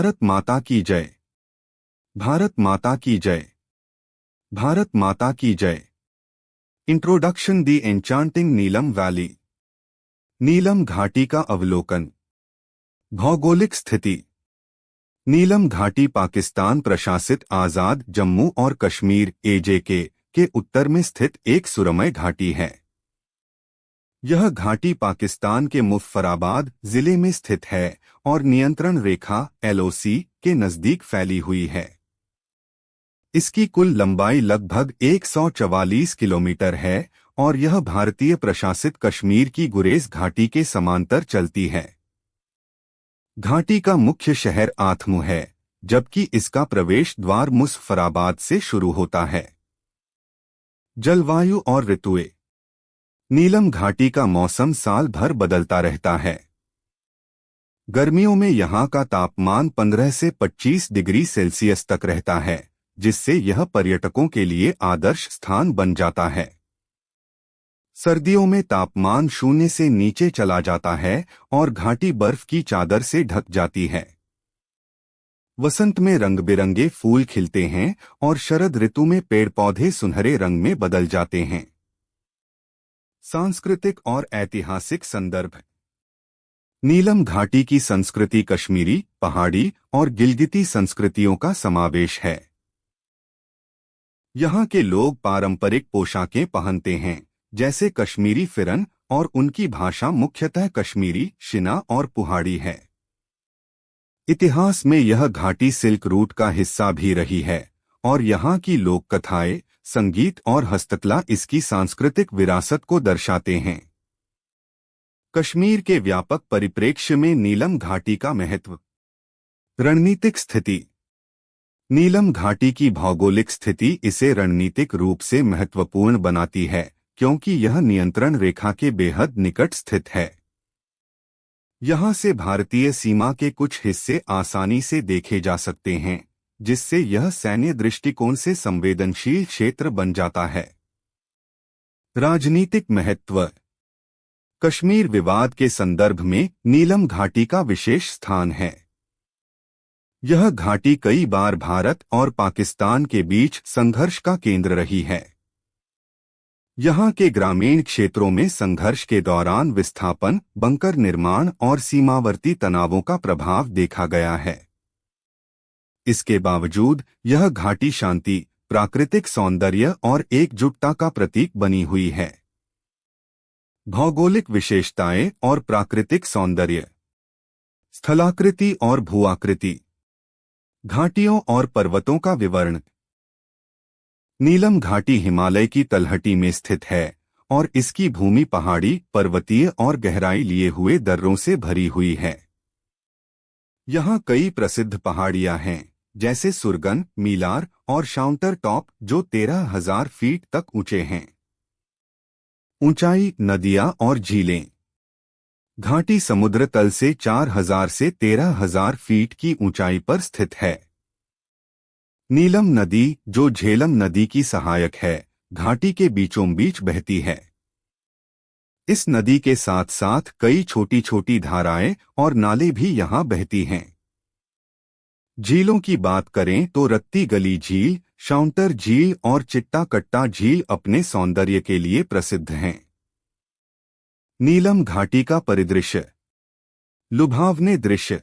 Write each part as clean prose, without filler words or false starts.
भारत माता की जय। भारत माता की जय। भारत माता की जय। इंट्रोडक्शन दी एन्चांटिंग नीलम वैली। नीलम घाटी का अवलोकन। भौगोलिक स्थिति। नीलम घाटी पाकिस्तान प्रशासित आजाद जम्मू और कश्मीर (एजेके) के उत्तर में स्थित एक सुरमय घाटी है। यह घाटी पाकिस्तान के मुज़फ्फराबाद जिले में स्थित है और नियंत्रण रेखा (LOC) के नज़दीक फैली हुई है। इसकी कुल लंबाई लगभग 144 किलोमीटर है और यह भारतीय प्रशासित कश्मीर की गुरेज घाटी के समांतर चलती है। घाटी का मुख्य शहर आथमू है, जबकि इसका प्रवेश द्वार मुज़फ्फराबाद से शुरू होता है। जलवायु और ऋतुएं। नीलम घाटी का मौसम साल भर बदलता रहता है। गर्मियों में यहाँ का तापमान 15 से 25 डिग्री सेल्सियस तक रहता है, जिससे यह पर्यटकों के लिए आदर्श स्थान बन जाता है। सर्दियों में तापमान 0 से नीचे चला जाता है और घाटी बर्फ की चादर से ढक जाती है। वसंत में रंग-बिरंगे फूल खिलते हैं और शरद ऋतु में पेड़ पौधे सुनहरे रंग में बदल जाते हैं। सांस्कृतिक और ऐतिहासिक संदर्भ। नीलम घाटी की संस्कृति कश्मीरी, पहाड़ी और गिलगिती संस्कृतियों का समावेश है। यहाँ के लोग पारंपरिक पोशाकें पहनते हैं, जैसे कश्मीरी फिरन, और उनकी भाषा मुख्यतः कश्मीरी, शिना और पुहाड़ी है। इतिहास में यह घाटी सिल्क रूट का हिस्सा भी रही है और यहाँ की लोक कथाएं, संगीत और हस्तकला इसकी सांस्कृतिक विरासत को दर्शाते हैं। कश्मीर के व्यापक परिप्रेक्ष्य में नीलम घाटी का महत्व। रणनीतिक स्थिति। नीलम घाटी की भौगोलिक स्थिति इसे रणनीतिक रूप से महत्वपूर्ण बनाती है, क्योंकि यह नियंत्रण रेखा के बेहद निकट स्थित है। यहाँ से भारतीय सीमा के कुछ हिस्से आसानी से देखे जा सकते हैं, जिससे यह सैन्य दृष्टिकोण से संवेदनशील क्षेत्र बन जाता है। राजनीतिक महत्व। कश्मीर विवाद के संदर्भ में नीलम घाटी का विशेष स्थान है। यह घाटी कई बार भारत और पाकिस्तान के बीच संघर्ष का केंद्र रही है। यहाँ के ग्रामीण क्षेत्रों में संघर्ष के दौरान विस्थापन, बंकर निर्माण और सीमावर्ती तनावों का प्रभाव देखा गया है। इसके बावजूद यह घाटी शांति, प्राकृतिक सौंदर्य और एकजुटता का प्रतीक बनी हुई है। भौगोलिक विशेषताएं और प्राकृतिक सौंदर्य। स्थलाकृति और भूआकृति। घाटियों और पर्वतों का विवरण। नीलम घाटी हिमालय की तलहटी में स्थित है और इसकी भूमि पहाड़ी, पर्वतीय और गहराई लिए हुए दर्रों से भरी हुई है। यहाँ कई प्रसिद्ध पहाड़ियाँ हैं, जैसे सुरगन, मीलार और शाउंटर टॉप, जो 13,000 फीट तक ऊंचे हैं। ऊंचाई, नदियाँ और झीलें। घाटी समुद्र तल से 4,000 से 13,000 फीट की ऊंचाई पर स्थित है। नीलम नदी, जो झेलम नदी की सहायक है, घाटी के बीचों बीच बहती है। इस नदी के साथ साथ कई छोटी छोटी धाराएं और नाले भी यहाँ बहती हैं। झीलों की बात करें तो रत्ती गली झील, शाउंटर झील और चिट्टा कट्टा झील अपने सौंदर्य के लिए प्रसिद्ध हैं। नीलम घाटी का परिदृश्य। लुभावने दृश्य।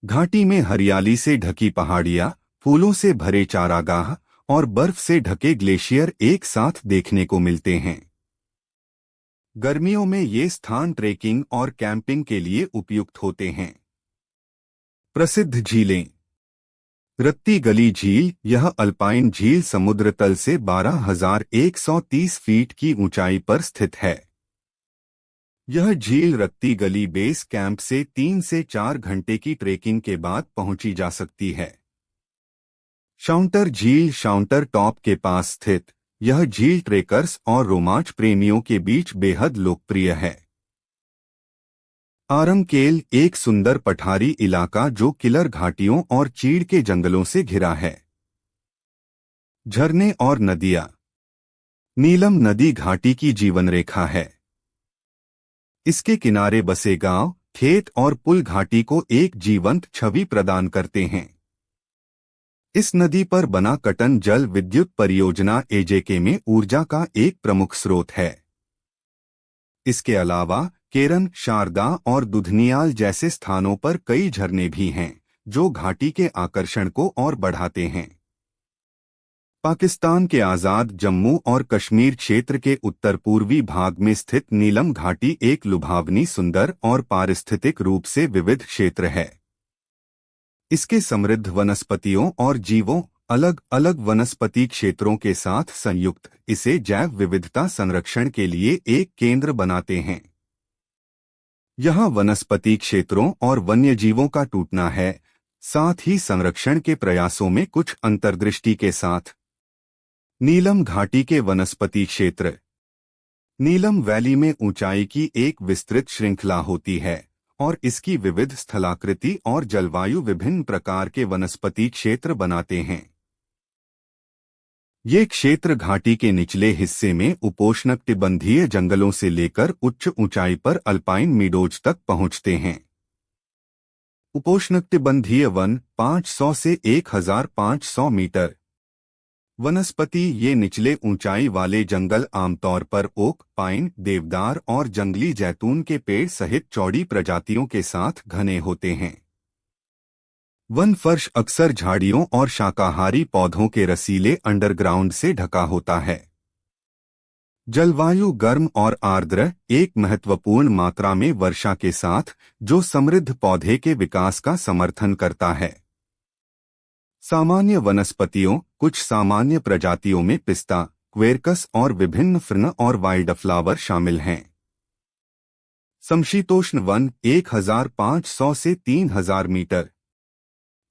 घाटी में हरियाली से ढकी पहाड़ियां, फूलों से भरे चारागाह और बर्फ से ढके ग्लेशियर एक साथ देखने को मिलते हैं। गर्मियों में ये स्थान ट्रेकिंग और कैंपिंग के लिए उपयुक्त होते हैं। प्रसिद्ध झीलें। रत्ती गली झील, यह अल्पाइन झील समुद्र तल से 12,130 फीट की ऊंचाई पर स्थित है। यह झील रत्ती गली बेस कैंप से 3 से 4 घंटे की ट्रेकिंग के बाद पहुंची जा सकती है। शाउंटर झील शाउंटर टॉप के पास स्थित, यह झील ट्रेकर्स और रोमांच प्रेमियों के बीच बेहद लोकप्रिय है। आरमकेल, एक सुंदर पठारी इलाका जो किलर घाटियों और चीड़ के जंगलों से घिरा है। झरने और नदियाँ। नीलम नदी घाटी की जीवन रेखा है। इसके किनारे बसे गांव, खेत और पुल घाटी को एक जीवंत छवि प्रदान करते हैं। इस नदी पर बना कटन जल विद्युत परियोजना एजेके में ऊर्जा का एक प्रमुख स्रोत है। इसके अलावा केरन, शारदा और दुधनियाल जैसे स्थानों पर कई झरने भी हैं, जो घाटी के आकर्षण को और बढ़ाते हैं। पाकिस्तान के आज़ाद जम्मू और कश्मीर क्षेत्र के उत्तर पूर्वी भाग में स्थित नीलम घाटी एक लुभावनी, सुंदर और पारिस्थितिक रूप से विविध क्षेत्र है। इसके समृद्ध वनस्पतियों और जीवों, अलग अलग वनस्पति क्षेत्रों के साथ संयुक्त, इसे जैव विविधता संरक्षण के लिए एक केंद्र बनाते हैं। यहाँ वनस्पति क्षेत्रों और वन्यजीवों का टूटना है, साथ ही संरक्षण के प्रयासों में कुछ अंतर्दृष्टि के साथ। नीलम घाटी के वनस्पति क्षेत्र। नीलम वैली में ऊंचाई की एक विस्तृत श्रृंखला होती है और इसकी विविध स्थलाकृति और जलवायु विभिन्न प्रकार के वनस्पति क्षेत्र बनाते हैं। ये क्षेत्र घाटी के निचले हिस्से में उपोष्णकटिबंधीय जंगलों से लेकर उच्च ऊंचाई पर अल्पाइन मीडोज तक पहुंचते हैं। उपोष्णकटिबंधीय वन 500 से 1500 मीटर। वनस्पति। ये निचले ऊंचाई वाले जंगल आमतौर पर ओक, पाइन, देवदार और जंगली जैतून के पेड़ सहित चौड़ी प्रजातियों के साथ घने होते हैं। वन फर्श अक्सर झाड़ियों और शाकाहारी पौधों के रसीले अंडरग्राउंड से ढका होता है। जलवायु गर्म और आर्द्र, एक महत्वपूर्ण मात्रा में वर्षा के साथ, जो समृद्ध पौधे के विकास का समर्थन करता है। सामान्य वनस्पतियों। कुछ सामान्य प्रजातियों में पिस्ता, क्वेरकस और विभिन्न फर्न और वाइल्डफ्लावर शामिल हैं। समशीतोष्ण वन 1500 से 3000 मीटर।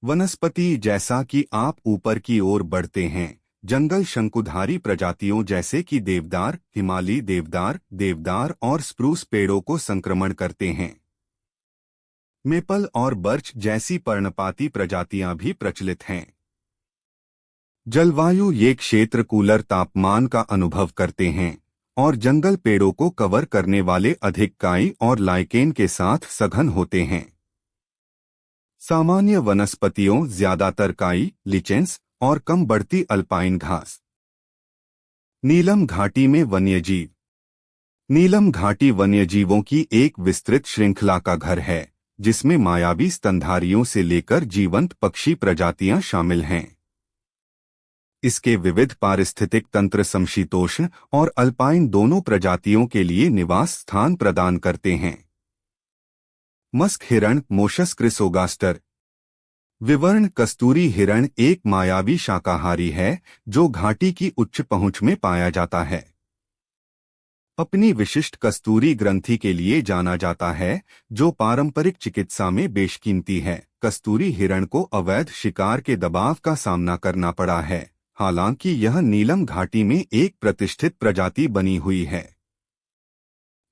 वनस्पति। जैसा कि आप ऊपर की ओर बढ़ते हैं, जंगल शंकुधारी प्रजातियों जैसे कि देवदार, हिमालयी देवदार, देवदार और स्प्रूस पेड़ों को संक्रमण करते हैं। मेपल और बर्च जैसी पर्णपाती प्रजातियां भी प्रचलित हैं। जलवायु। ये क्षेत्र कूलर तापमान का अनुभव करते हैं और जंगल पेड़ों को कवर करने वाले अधिक काई और लाइकेन के साथ सघन होते हैं। सामान्य वनस्पतियों। ज्यादातर काई, लिचेंस और कम बढ़ती अल्पाइन घास। नीलम घाटी में वन्यजीव। नीलम घाटी वन्यजीवों की एक विस्तृत श्रृंखला का घर है, जिसमें मायावी स्तनधारियों से लेकर जीवंत पक्षी प्रजातियां शामिल हैं। इसके विविध पारिस्थितिक तंत्र समशीतोष्ण और अल्पाइन दोनों प्रजातियों के लिए निवास स्थान प्रदान करते हैं। मस्क हिरण, मोशस क्रिसोगास्टर। विवर्ण कस्तूरी हिरण एक मायावी शाकाहारी है, जो घाटी की उच्च पहुंच में पाया जाता है। अपनी विशिष्ट कस्तूरी ग्रंथि के लिए जाना जाता है, जो पारंपरिक चिकित्सा में बेशकीमती है। कस्तूरी हिरण को अवैध शिकार के दबाव का सामना करना पड़ा है, हालांकि यह नीलम घाटी में एक प्रतिष्ठित प्रजाति बनी हुई है।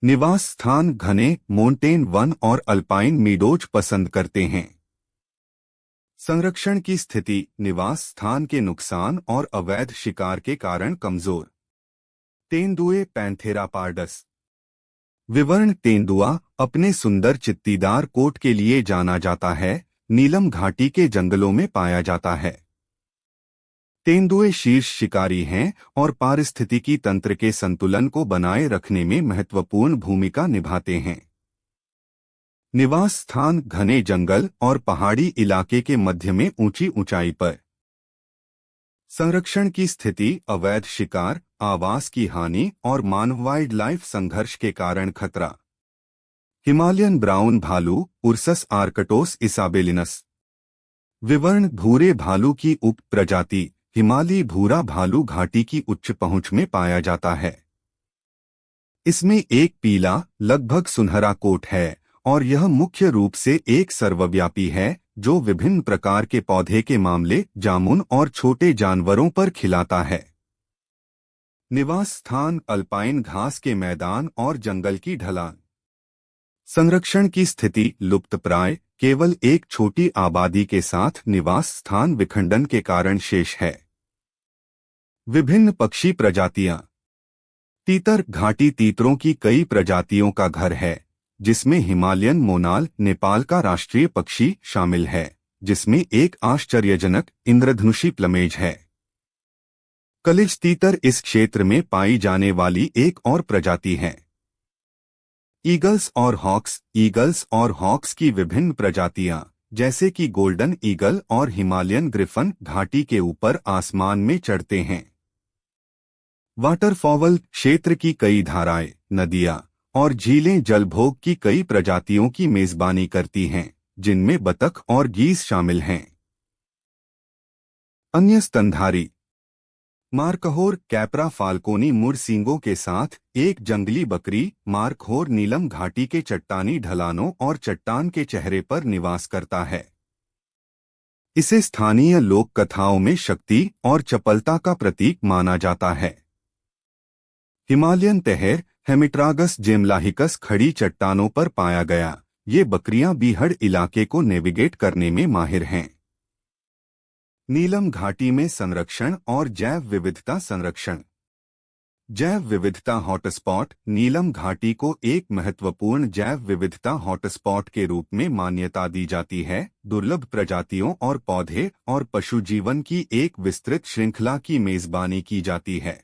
निवास स्थान। घने मोंटेन वन और अल्पाइन मीडोज पसंद करते हैं। संरक्षण की स्थिति। निवास स्थान के नुकसान और अवैध शिकार के कारण कमजोर। तेंदुए, पैंथेरा पार्डस। विवर्ण तेंदुआ अपने सुंदर चित्तीदार कोट के लिए जाना जाता है, नीलम घाटी के जंगलों में पाया जाता है। तेंदुए शीर्ष शिकारी हैं और पारिस्थितिकी तंत्र के संतुलन को बनाए रखने में महत्वपूर्ण भूमिका निभाते हैं। निवास स्थान। घने जंगल और पहाड़ी इलाके के मध्य में ऊंची ऊंचाई पर। संरक्षण की स्थिति। अवैध शिकार, आवास की हानि और मानव वाइल्ड लाइफ संघर्ष के कारण खतरा। हिमालयन ब्राउन भालू, उर्सस आर्कटोस इसाबेलिनस। विवर्ण भूरे भालू की उप प्रजाति। हिमालयी भूरा भालू घाटी की उच्च पहुंच में पाया जाता है। इसमें एक पीला, लगभग सुनहरा कोट है और यह मुख्य रूप से एक सर्वव्यापी है, जो विभिन्न प्रकार के पौधे के मामले, जामुन और छोटे जानवरों पर खिलाता है। निवास स्थान। अल्पाइन घास के मैदान और जंगल की ढलान। संरक्षण की स्थिति। लुप्तप्राय, केवल एक छोटी आबादी के साथ निवास स्थान विखंडन के कारण शेष है। विभिन्न पक्षी प्रजातियां। तीतर। घाटी तीतरों की कई प्रजातियों का घर है, जिसमें हिमालयन मोनाल नेपाल का राष्ट्रीय पक्षी शामिल है, जिसमें एक आश्चर्यजनक इंद्रधनुषी प्लमेज है। कलिज तीतर इस क्षेत्र में पाई जाने वाली एक और प्रजाति है। ईगल्स और हॉक्स की विभिन्न प्रजातियां, जैसे कि गोल्डन ईगल और हिमालयन ग्रिफन, घाटी के ऊपर आसमान में चढ़ते हैं। वाटरफॉवल क्षेत्र की कई धाराएं, नदियां और झीलें जलभोग की कई प्रजातियों की मेजबानी करती हैं, जिनमें बतख और गीज शामिल हैं। अन्य स्तनधारी मार्कहोर कैप्रा फाल्कोनी मुड़ सींगों के साथ एक जंगली बकरी मार्कहोर नीलम घाटी के चट्टानी ढलानों और चट्टान के चेहरे पर निवास करता है। इसे स्थानीय लोक कथाओं में शक्ति और चपलता का प्रतीक माना जाता है। हिमालयन तहर हेमिट्रागस जेमलाहिकस खड़ी चट्टानों पर पाया गया। ये बकरियां बीहड़ इलाके को नेविगेट करने में माहिर हैं। नीलम घाटी में संरक्षण और जैव विविधता संरक्षण। जैव विविधता हॉटस्पॉट नीलम घाटी को एक महत्वपूर्ण जैव विविधता हॉटस्पॉट के रूप में मान्यता दी जाती है। दुर्लभ प्रजातियों और पौधे और पशु जीवन की एक विस्तृत श्रृंखला की मेजबानी की जाती है।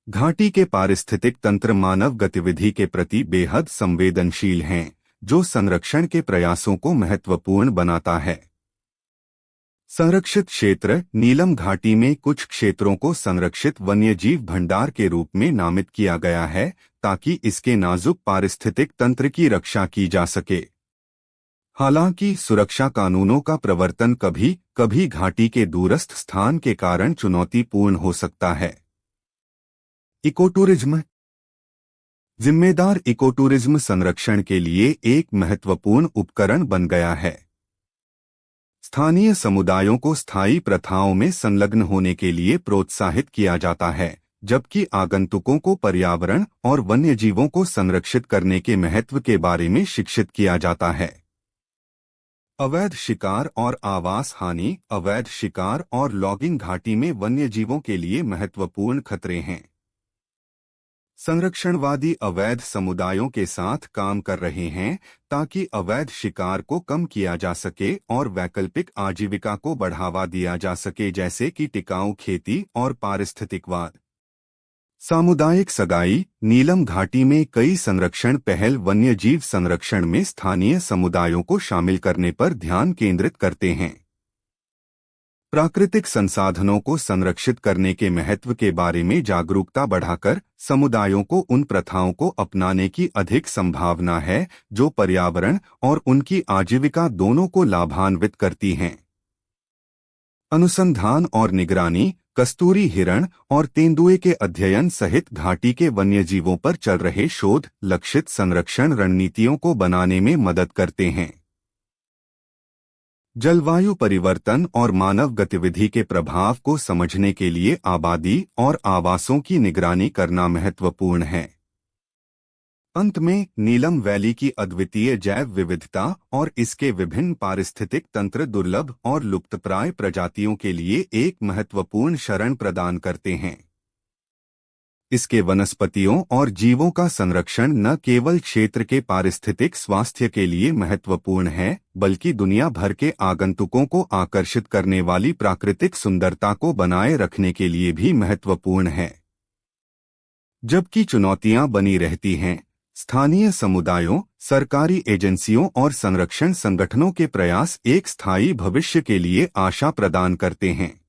घाटी के पारिस्थितिक तंत्र मानव गतिविधि के प्रति बेहद संवेदनशील हैं, जो संरक्षण के प्रयासों को महत्वपूर्ण बनाता है। संरक्षित क्षेत्र नीलम घाटी में कुछ क्षेत्रों को संरक्षित वन्यजीव भंडार के रूप में नामित किया गया है, ताकि इसके नाजुक पारिस्थितिक तंत्र की रक्षा की जा सके। हालांकि सुरक्षा कानूनों का प्रवर्तन कभी कभी घाटी के दूरस्थ स्थान के कारण चुनौतीपूर्ण हो सकता है। इकोटूरिज्म। जिम्मेदार इकोटूरिज्म संरक्षण के लिए एक महत्वपूर्ण उपकरण बन गया है। स्थानीय समुदायों को स्थायी प्रथाओं में संलग्न होने के लिए प्रोत्साहित किया जाता है, जबकि आगंतुकों को पर्यावरण और वन्यजीवों को संरक्षित करने के महत्व के बारे में शिक्षित किया जाता है। अवैध शिकार और आवास हानि। अवैध शिकार और लॉगिंग घाटी में वन्यजीवों के लिए महत्वपूर्ण खतरे हैं। संरक्षणवादी अवैध समुदायों के साथ काम कर रहे हैं ताकि अवैध शिकार को कम किया जा सके और वैकल्पिक आजीविका को बढ़ावा दिया जा सके, जैसे कि टिकाऊ खेती और पारिस्थितिकवाद। सामुदायिक सगाई। नीलम घाटी में कई संरक्षण पहल वन्यजीव संरक्षण में स्थानीय समुदायों को शामिल करने पर ध्यान केंद्रित करते हैं। प्राकृतिक संसाधनों को संरक्षित करने के महत्व के बारे में जागरूकता बढ़ाकर समुदायों को उन प्रथाओं को अपनाने की अधिक संभावना है जो पर्यावरण और उनकी आजीविका दोनों को लाभान्वित करती हैं। अनुसंधान और निगरानी। कस्तूरी हिरण और तेंदुए के अध्ययन सहित घाटी के वन्यजीवों पर चल रहे शोध लक्षित संरक्षण रणनीतियों को बनाने में मदद करते हैं। जलवायु परिवर्तन और मानव गतिविधि के प्रभाव को समझने के लिए आबादी और आवासों की निगरानी करना महत्वपूर्ण है। अंत में नीलम वैली की अद्वितीय जैव विविधता और इसके विभिन्न पारिस्थितिक तंत्र दुर्लभ और लुप्तप्राय प्रजातियों के लिए एक महत्वपूर्ण शरण प्रदान करते हैं। इसके वनस्पतियों और जीवों का संरक्षण न केवल क्षेत्र के पारिस्थितिक स्वास्थ्य के लिए महत्वपूर्ण है, बल्कि दुनिया भर के आगंतुकों को आकर्षित करने वाली प्राकृतिक सुंदरता को बनाए रखने के लिए भी महत्वपूर्ण है। जबकि चुनौतियां बनी रहती हैं, स्थानीय समुदायों, सरकारी एजेंसियों और संरक्षण संगठनों के प्रयास एक स्थायी भविष्य के लिए आशा प्रदान करते हैं।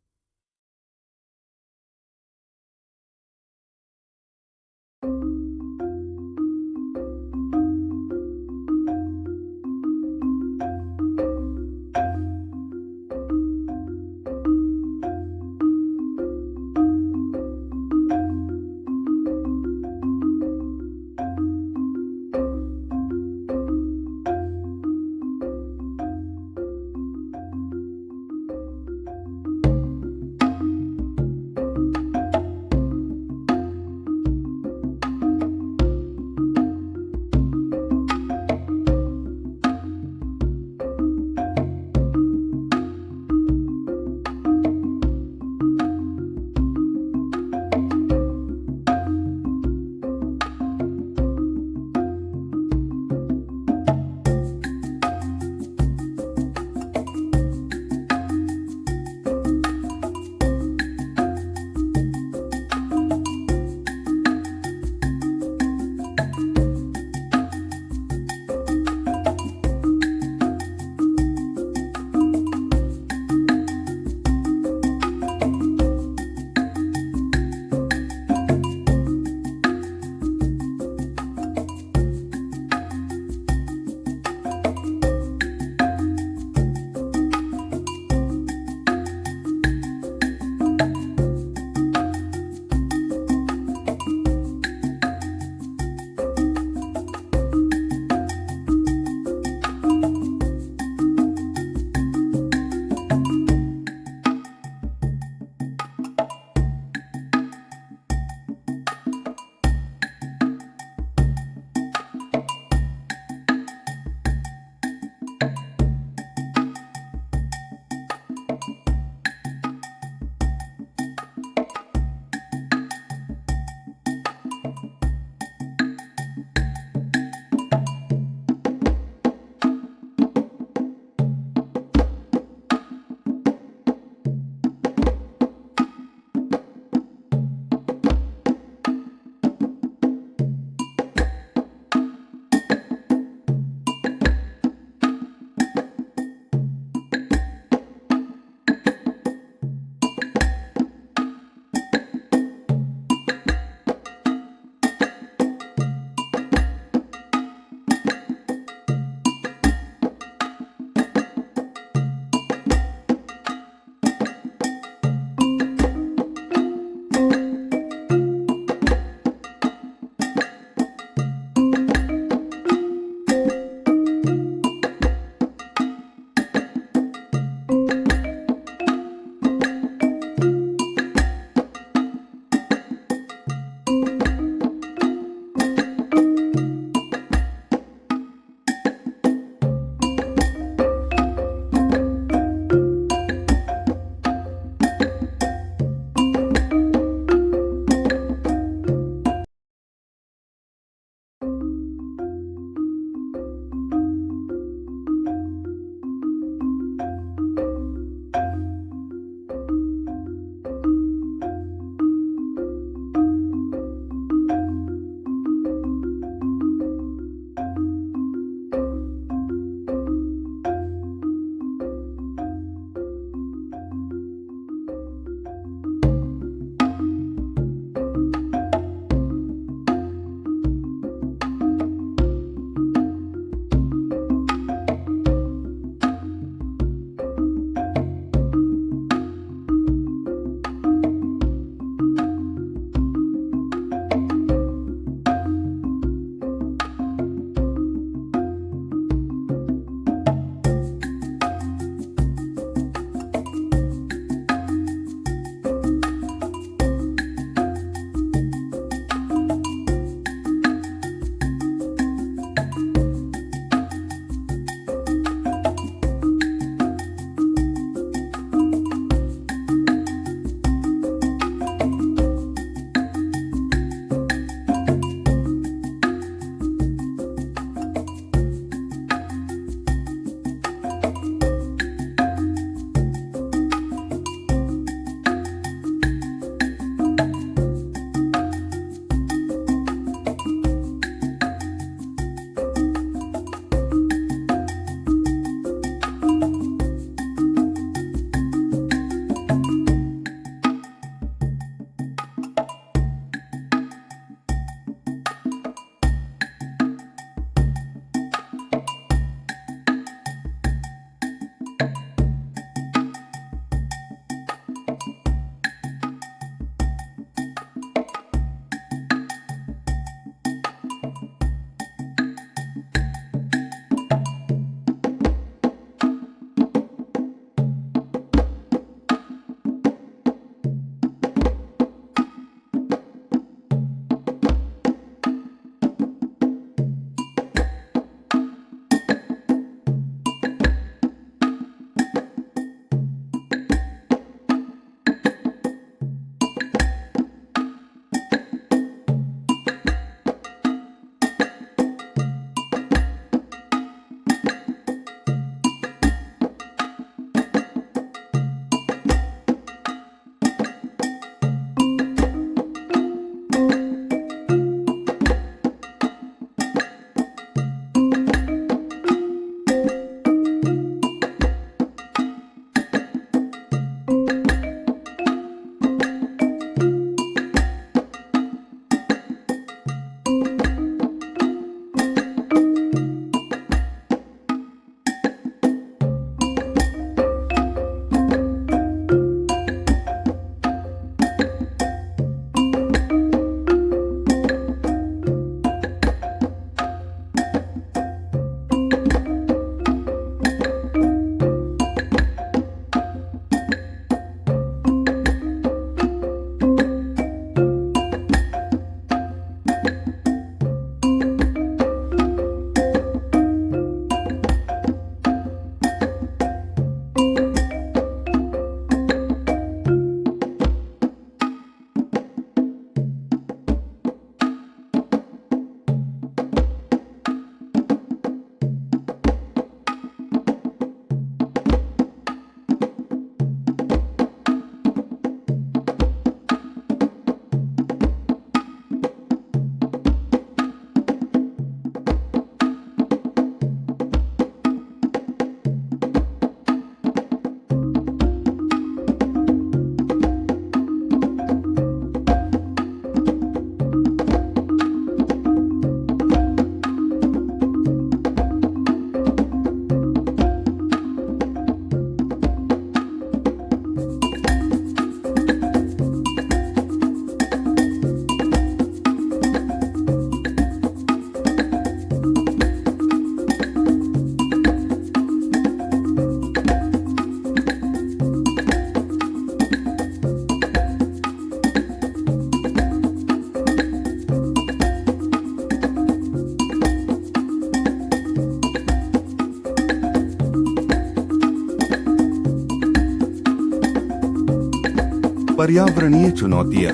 पर्यावरणीय चुनौतियां,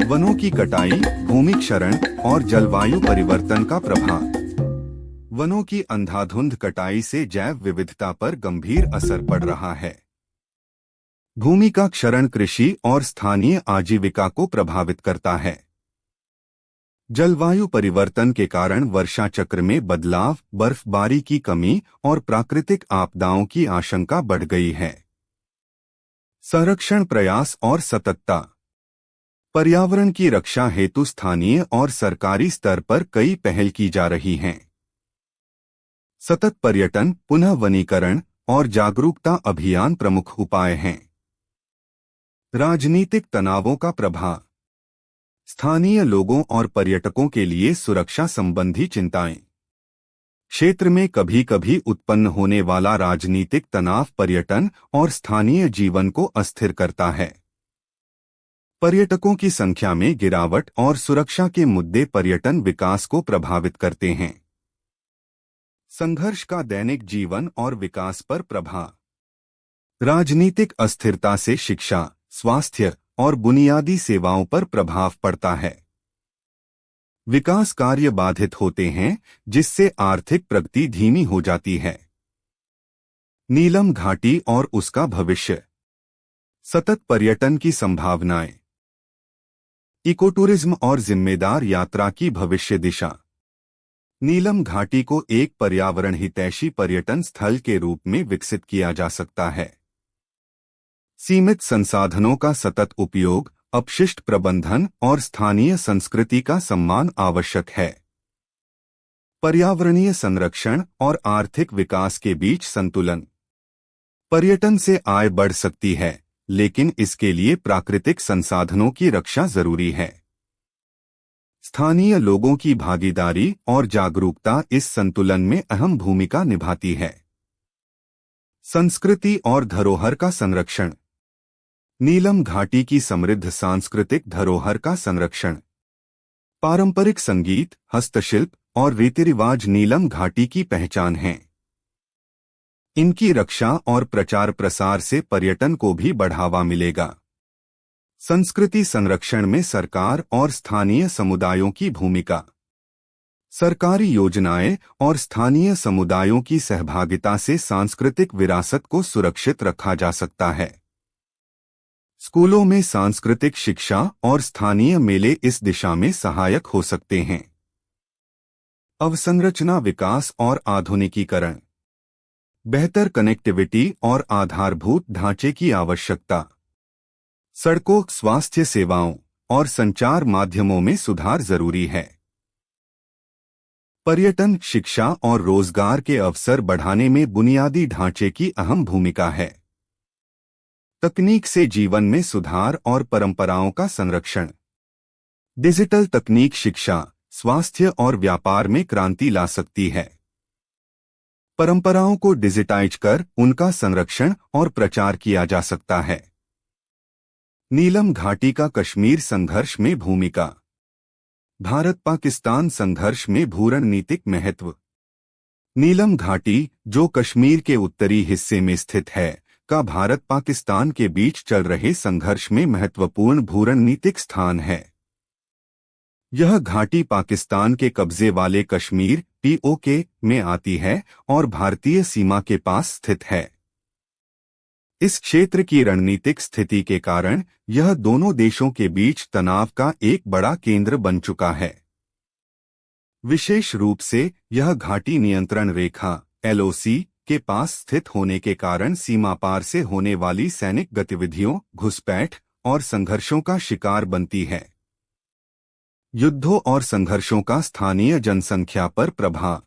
वनों की कटाई, भूमि क्षरण और जलवायु परिवर्तन का प्रभाव। वनों की अंधाधुंध कटाई से जैव विविधता पर गंभीर असर पड़ रहा है। भूमि का क्षरण कृषि और स्थानीय आजीविका को प्रभावित करता है। जलवायु परिवर्तन के कारण वर्षा चक्र में बदलाव, बर्फबारी की कमी और प्राकृतिक आपदाओं की आशंका बढ़ गई है। संरक्षण प्रयास और सततता, पर्यावरण की रक्षा हेतु स्थानीय और सरकारी स्तर पर कई पहल की जा रही हैं। सतत पर्यटन, पुनः वनीकरण और जागरूकता अभियान प्रमुख उपाय हैं। राजनीतिक तनावों का प्रभाव, स्थानीय लोगों और पर्यटकों के लिए सुरक्षा संबंधी चिंताएं। क्षेत्र में कभी कभी उत्पन्न होने वाला राजनीतिक तनाव पर्यटन और स्थानीय जीवन को अस्थिर करता है। पर्यटकों की संख्या में गिरावट और सुरक्षा के मुद्दे पर्यटन विकास को प्रभावित करते हैं। संघर्ष का दैनिक जीवन और विकास पर प्रभाव, राजनीतिक अस्थिरता से शिक्षा, स्वास्थ्य और बुनियादी सेवाओं पर प्रभाव पड़ता है। विकास कार्य बाधित होते हैं, जिससे आर्थिक प्रगति धीमी हो जाती है। नीलम घाटी और उसका भविष्य, सतत पर्यटन की संभावनाएं, इकोटूरिज्म और जिम्मेदार यात्रा की भविष्य दिशा। नीलम घाटी को एक पर्यावरण हितैषी पर्यटन स्थल के रूप में विकसित किया जा सकता है। सीमित संसाधनों का सतत उपयोग, अपशिष्ट प्रबंधन और स्थानीय संस्कृति का सम्मान आवश्यक है। पर्यावरणीय संरक्षण और आर्थिक विकास के बीच संतुलन, पर्यटन से आय बढ़ सकती है, लेकिन इसके लिए प्राकृतिक संसाधनों की रक्षा जरूरी है। स्थानीय लोगों की भागीदारी और जागरूकता इस संतुलन में अहम भूमिका निभाती है। संस्कृति और धरोहर का संरक्षण, नीलम घाटी की समृद्ध सांस्कृतिक धरोहर का संरक्षण। पारंपरिक संगीत, हस्तशिल्प और रीति रिवाज नीलम घाटी की पहचान हैं। इनकी रक्षा और प्रचार प्रसार से पर्यटन को भी बढ़ावा मिलेगा। संस्कृति संरक्षण में सरकार और स्थानीय समुदायों की भूमिका, सरकारी योजनाएं और स्थानीय समुदायों की सहभागिता से सांस्कृतिक विरासत को सुरक्षित रखा जा सकता है। स्कूलों में सांस्कृतिक शिक्षा और स्थानीय मेले इस दिशा में सहायक हो सकते हैं। अवसंरचना विकास और आधुनिकीकरण, बेहतर कनेक्टिविटी और आधारभूत ढांचे की आवश्यकता। सड़कों, स्वास्थ्य सेवाओं और संचार माध्यमों में सुधार जरूरी है। पर्यटन, शिक्षा और रोजगार के अवसर बढ़ाने में बुनियादी ढांचे की अहम भूमिका है। तकनीक से जीवन में सुधार और परंपराओं का संरक्षण, डिजिटल तकनीक शिक्षा, स्वास्थ्य और व्यापार में क्रांति ला सकती है। परंपराओं को डिजिटाइज कर उनका संरक्षण और प्रचार किया जा सकता है। नीलम घाटी का कश्मीर संघर्ष में भूमिका, भारत पाकिस्तान संघर्ष में भूरणनीतिक महत्व। नीलम घाटी, जो कश्मीर के उत्तरी हिस्से में स्थित है, का भारत पाकिस्तान के बीच चल रहे संघर्ष में महत्वपूर्ण भूरणनीतिक स्थान है। यह घाटी पाकिस्तान के कब्जे वाले कश्मीर (POK) में आती है और भारतीय सीमा के पास स्थित है। इस क्षेत्र की रणनीतिक स्थिति के कारण यह दोनों देशों के बीच तनाव का एक बड़ा केंद्र बन चुका है। विशेष रूप से यह घाटी नियंत्रण रेखा (LOC) के पास स्थित होने के कारण सीमा पार से होने वाली सैनिक गतिविधियों, घुसपैठ और संघर्षों का शिकार बनती है। युद्धों और संघर्षों का स्थानीय जनसंख्या पर प्रभाव,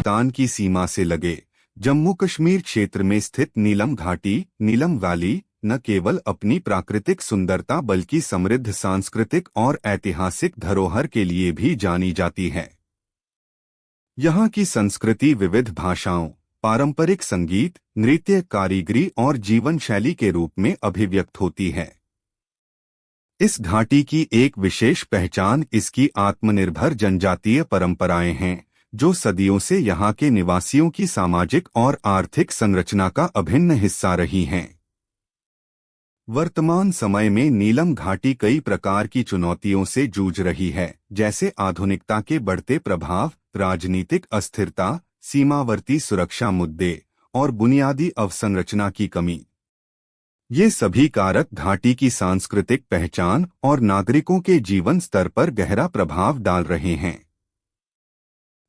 पाकिस्तान की सीमा से लगे जम्मू कश्मीर क्षेत्र में स्थित नीलम घाटी, नीलम वैली, न केवल अपनी प्राकृतिक सुंदरता बल्कि समृद्ध सांस्कृतिक और ऐतिहासिक धरोहर के लिए भी जानी जाती है। यहाँ की संस्कृति विविध भाषाओं, पारंपरिक संगीत, नृत्य, कारीगरी और जीवन शैली के रूप में अभिव्यक्त होती है। इस घाटी की एक विशेष पहचान इसकी आत्मनिर्भर जनजातीय परंपराएं हैं, जो सदियों से यहाँ के निवासियों की सामाजिक और आर्थिक संरचना का अभिन्न हिस्सा रही हैं। वर्तमान समय में नीलम घाटी कई प्रकार की चुनौतियों से जूझ रही है, जैसे आधुनिकता के बढ़ते प्रभाव, राजनीतिक अस्थिरता, सीमावर्ती सुरक्षा मुद्दे और बुनियादी अवसंरचना की कमी। ये सभी कारक घाटी की सांस्कृतिक पहचान और नागरिकों के जीवन स्तर पर गहरा प्रभाव डाल रहे हैं।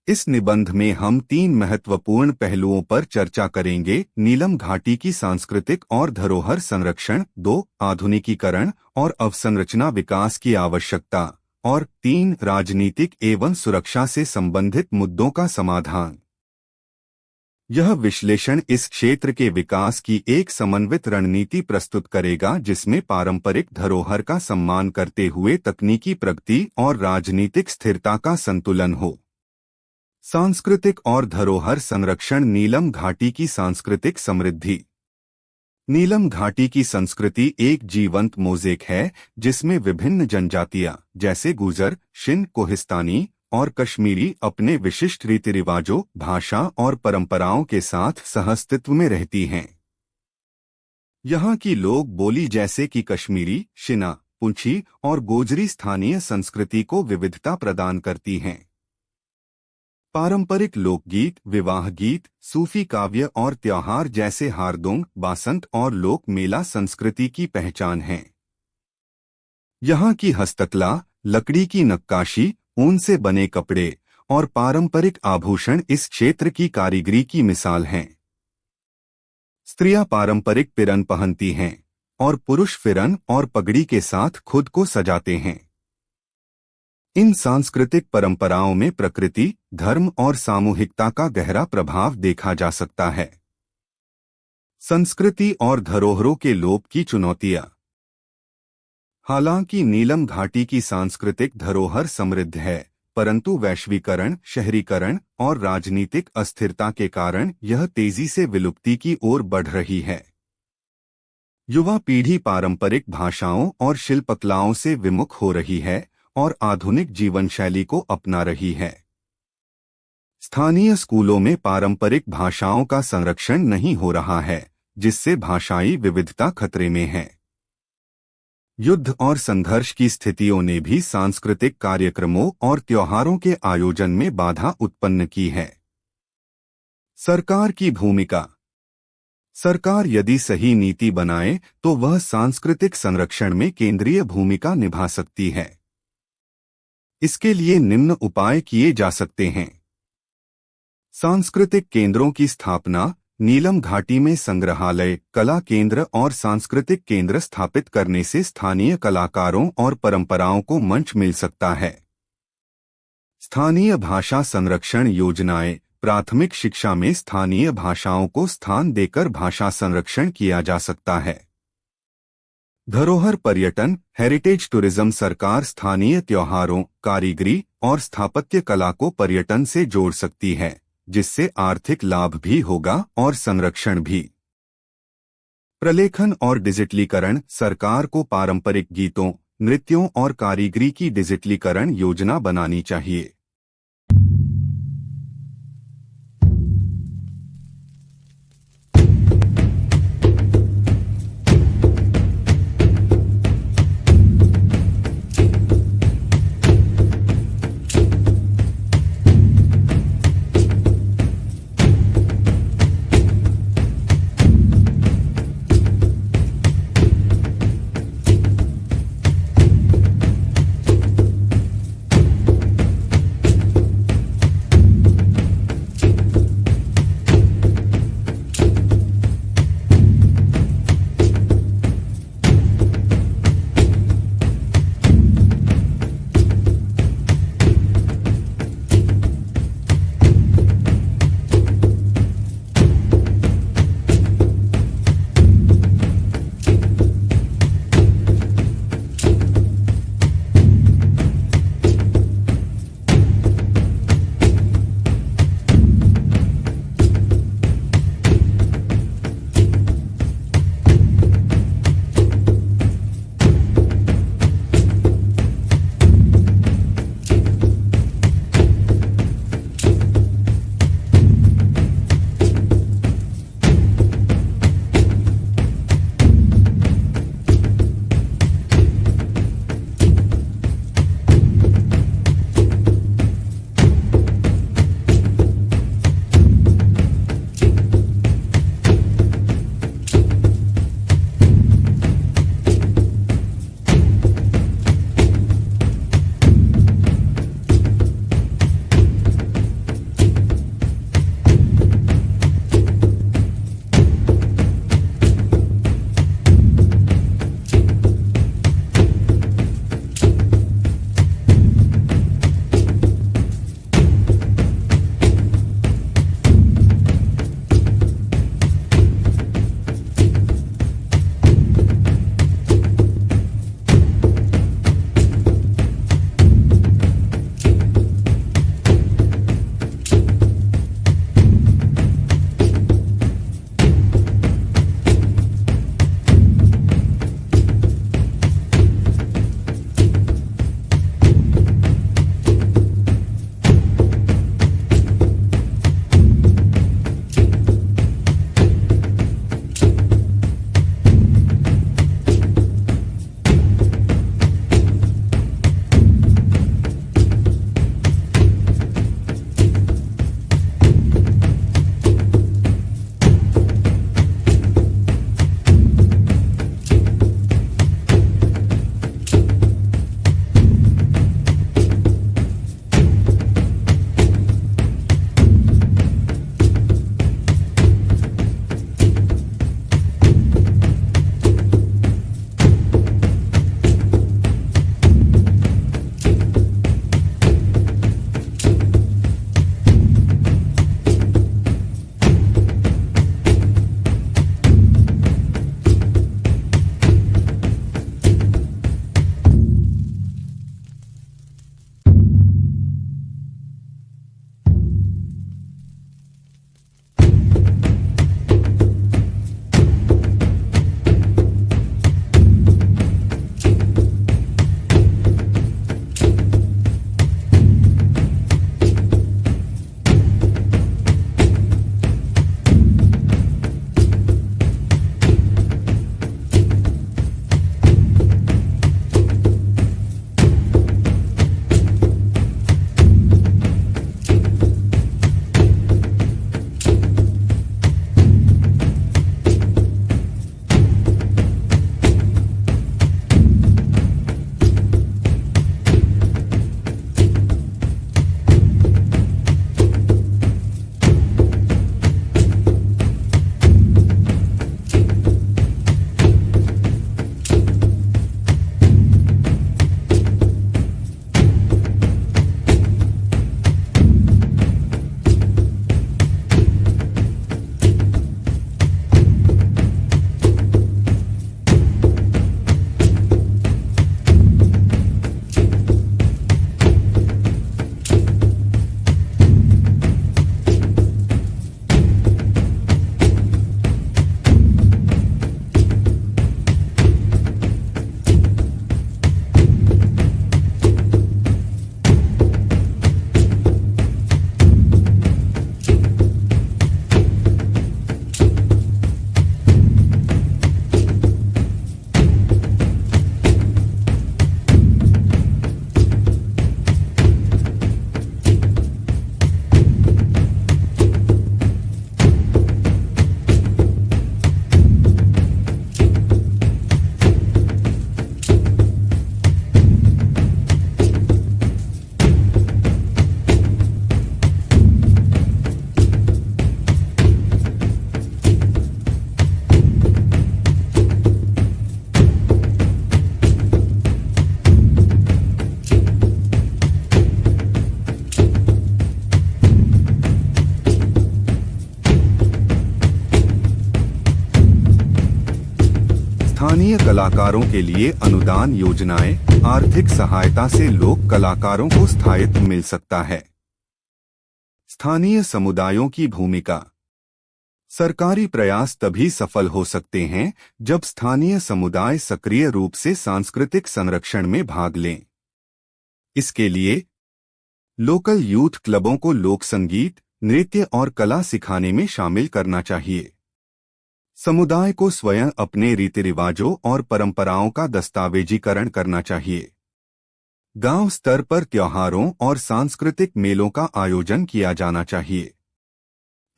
इस निबंध में हम 3 महत्वपूर्ण पहलुओं पर चर्चा करेंगे: नीलम घाटी की सांस्कृतिक और धरोहर संरक्षण, 2 आधुनिकीकरण और अवसंरचना विकास की आवश्यकता, और 3 राजनीतिक एवं सुरक्षा से संबंधित मुद्दों का समाधान। यह विश्लेषण इस क्षेत्र के विकास की एक समन्वित रणनीति प्रस्तुत करेगा, जिसमें पारंपरिक धरोहर का सम्मान करते हुए तकनीकी प्रगति और राजनीतिक स्थिरता का संतुलन हो। सांस्कृतिक और धरोहर संरक्षण। नीलम घाटी की सांस्कृतिक समृद्धि। नीलम घाटी की संस्कृति एक जीवंत मोज़ेक है, जिसमें विभिन्न जनजातियां जैसे गुजर, शिन, कोहिस्तानी और कश्मीरी अपने विशिष्ट रीति रिवाजों, भाषा और परंपराओं के साथ सहअस्तित्व में रहती हैं। यहाँ की लोक बोली जैसे कि कश्मीरी, शिना, पुंछी और गोजरी स्थानीय संस्कृति को विविधता प्रदान करती हैं। पारंपरिक लोकगीत, विवाह गीत, सूफी काव्य और त्योहार जैसे हारदोंग, बासंत और लोक मेला संस्कृति की पहचान हैं। यहाँ की हस्तकला, लकड़ी की नक्काशी, ऊन से बने कपड़े और पारंपरिक आभूषण इस क्षेत्र की कारीगरी की मिसाल हैं। स्त्रियां पारंपरिक पिरन पहनती हैं और पुरुष फिरन और पगड़ी के साथ खुद को सजाते हैं। इन सांस्कृतिक परंपराओं में प्रकृति, धर्म और सामूहिकता का गहरा प्रभाव देखा जा सकता है। संस्कृति और धरोहरों के लोप की चुनौतियां। हालांकि नीलम घाटी की सांस्कृतिक धरोहर समृद्ध है, परंतु वैश्वीकरण, शहरीकरण और राजनीतिक अस्थिरता के कारण यह तेजी से विलुप्ति की ओर बढ़ रही है। युवा पीढ़ी पारंपरिक भाषाओं और शिल्पकलाओं से विमुख हो रही है और आधुनिक जीवन शैली को अपना रही है। स्थानीय स्कूलों में पारंपरिक भाषाओं का संरक्षण नहीं हो रहा है, जिससे भाषाई विविधता खतरे में है। युद्ध और संघर्ष की स्थितियों ने भी सांस्कृतिक कार्यक्रमों और त्योहारों के आयोजन में बाधा उत्पन्न की है। सरकार की भूमिका। सरकार यदि सही नीति बनाए तो वह सांस्कृतिक संरक्षण में केंद्रीय भूमिका निभा सकती है। इसके लिए निम्न उपाय किए जा सकते हैं। सांस्कृतिक केंद्रों की स्थापना। नीलम घाटी में संग्रहालय, कला केंद्र और सांस्कृतिक केंद्र स्थापित करने से स्थानीय कलाकारों और परंपराओं को मंच मिल सकता है। स्थानीय भाषा संरक्षण योजनाएं। प्राथमिक शिक्षा में स्थानीय भाषाओं को स्थान देकर भाषा संरक्षण किया जा सकता है। धरोहर पर्यटन, हेरिटेज टूरिज्म। सरकार स्थानीय त्योहारों, कारीगरी और स्थापत्य कला को पर्यटन से जोड़ सकती है, जिससे आर्थिक लाभ भी होगा और संरक्षण भी। प्रलेखन और डिजिटलीकरण। सरकार को पारंपरिक गीतों, नृत्यों और कारीगरी की डिजिटलीकरण योजना बनानी चाहिए। स्थानीय कलाकारों के लिए अनुदान योजनाएं, आर्थिक सहायता से लोक कलाकारों को स्थायित्व मिल सकता है। स्थानीय समुदायों की भूमिका। सरकारी प्रयास तभी सफल हो सकते हैं जब स्थानीय समुदाय सक्रिय रूप से सांस्कृतिक संरक्षण में भाग लें। इसके लिए लोकल यूथ क्लबों को लोक संगीत, नृत्य और कला सिखाने में शामिल करना चाहिए। समुदाय को स्वयं अपने रीति रिवाजों और परंपराओं का दस्तावेजीकरण करना चाहिए। गांव स्तर पर त्योहारों और सांस्कृतिक मेलों का आयोजन किया जाना चाहिए।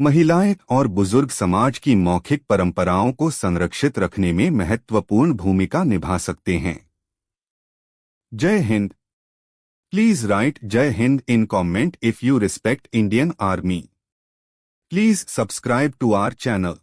महिलाएं और बुजुर्ग समाज की मौखिक परंपराओं को संरक्षित रखने में महत्वपूर्ण भूमिका निभा सकते हैं। जय Hind. Please write Jai Hind in comment if you respect Indian Army. Please subscribe to our channel.